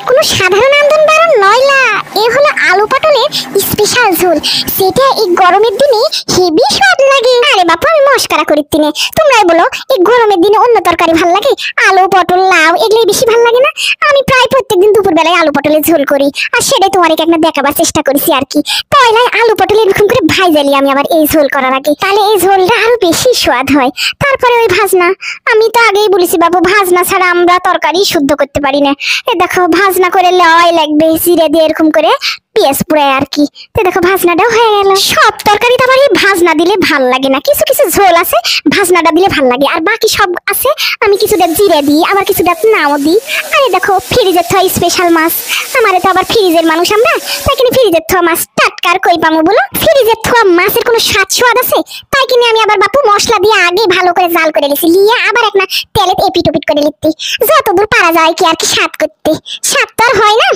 কোনো সাধারণ আন্দোলন বারণ নয়লা, এ হলো আলু পটলের স্পেশাল ঝোল। সেটা এই গরমের দিনে হেবি স্বাদ লাগে। আরে বাপু আমি মস্করা করি তিনে, তোমরাই বলো এই গরমের দিনে অন্য তরকারি ভাল লাগে? আলু পটল লাউ এগুলো বেশি ভাল লাগে না? আমি প্রায় প্রত্যেকদিন দুপুর বেলায় আলু পটলের ঝোল করি, আর সেটাই তোমাকে একটা দেখাবার চেষ্টা করেছি আর কি। পয়লায় আলু পটল এরকম করে ভাইজালি আমি আবার এই ঝোল করার আগে, তাহলে এই ঝোলটা আরো বেশি স্বাদ হয়। তারপরে ওই ভাজনা, আমি তো আগেই বলেছি বাবু ভাজনা ছাড়া আমরা তরকারি শুদ্ধ করতে পারি না। এ দেখো ভাজনা করে লয় লাগবে জিরে দিয়ে এরকম করে পেঁয়াজ পুরাই আর কি। তো দেখো ভাজনাটাও হয়ে গেল। সব তরকারিতে আবার এই ভাজনা দিলে ভাল লাগে না, কিছু কিছু ঝোল আছে ভাজনাটা দিলে ভাল লাগে, আর বাকি সব আছে আমি কিছুটা জিরে দিই আবার কিছুটা নাও দিই। আরে দেখো ফ্রিজের থা স্পেশাল মাছ, আমারে তো আবার ফ্রিজের মানুষ আমরা, তাই কিনে ফ্রিজের থা মাছ টাটকার কই পামু বলো? ফ্রিজের থা মাছের কোনো স্বাদ আছে? তাই কিনে আমি আবার বাপু মশলা দিয়ে আগে ভালো করে জাল করে লিছি, লিয়ে আবার একটা তেলে এপিট ওপিট করে লিখতে যতদূর পারা যায় কি আর কি স্বাদ করতে, স্বাদ তো আর হয় না।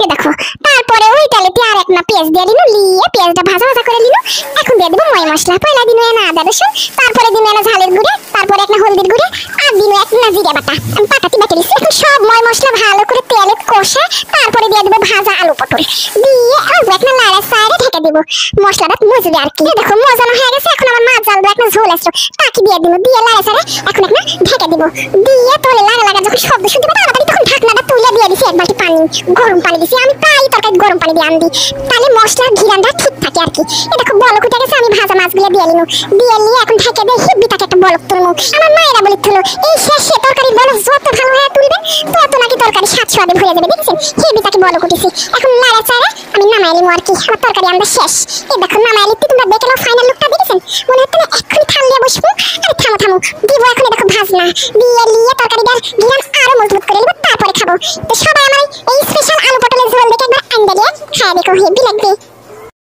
এ দেখো তারপরে ওই তেলেতে আর একটা পেঁয়াজ দিয়ে দিল, লিয়ে পেঁয়াজটা ভাজা ভাজা করে নিল। এখন দিয়ে দেবো ময় মশলা, পয়লা দিন না আদা রসুন, তারপরে দিন না ঝালের গুঁড়ে, তারপরে একটা হলদির গুঁড়ে, আর দিন একটা জিরা বাটা। আমি পাটাতি বেটে দিচ্ছি। এখন সব ময় মশলা ভালো করে তেলে কষে তারপরে দিয়ে দেবো ভাজা আলু পটল, দিয়ে অল্প একটা নাড়া সাইডে ঢেকে দেবো, মশলাটা মজবে আর কি। দেখো মজানো হয়ে গেছে। এখন আমার মাছ জাল একটা ঝোল আসলো, তাকে দিয়ে দিব, দিয়ে নাড়া সাইডে এখন একটা ঢেকে দিব, দিয়ে তোলে লাগা লাগা যখন শব্দ শুনতে পাবো তাড়াতাড়ি তখন ঢাকনাটা তুলে দিয়ে দিছি। এক বালতি পানি গরম পানি দিছি, আমি প্রায় তরকারি গরম পানি দিয়ে আনদি, তাহলে মশলার ঘিরানটা ঠিক থাকে আর কি। এ দেখো বলক উঠে গেছে, আমি ভাজা মাছগুলো দিয়ে নিলাম, দিয়ে নিয়ে এখন ঢেকে দিয়ে হিব্বি তাকে একটা বলক তুলবো। আমার মায়েরা বলে তুলো এই শেষে তরকারি বলক যত ভালো হয়ে তুলবে তত নাকি তরকারি স্বাদ স্বাদে ভরে যাবে। দেখেছেন হিব্বি তাকে বলক উঠেছি, এখন নাড়া চাড়া আমি নামাই নিবো আর কি। আমার তরকারি আমরা শেষ। এই দেখো নামাই লিখতে তোমরা দেখে নাও ফাইনাল লুকটা, দেখেছেন? মনে হচ্ছে না এক্ষুনি থাল দিয়ে বসবো। আরে থামো থামো, দিব এখন দেখো ভাজনা দিয়ে নিয়ে তরকারিটার ঘিরান আরো মজবুত করে নিবো, তারপরে খাবো। তো সবাই আমার এই স্পেশাল আলু পটলের ঝোল দেখে একবার আন্দা দিয়ে খাওয়া দেখো, হেভি লাগবে।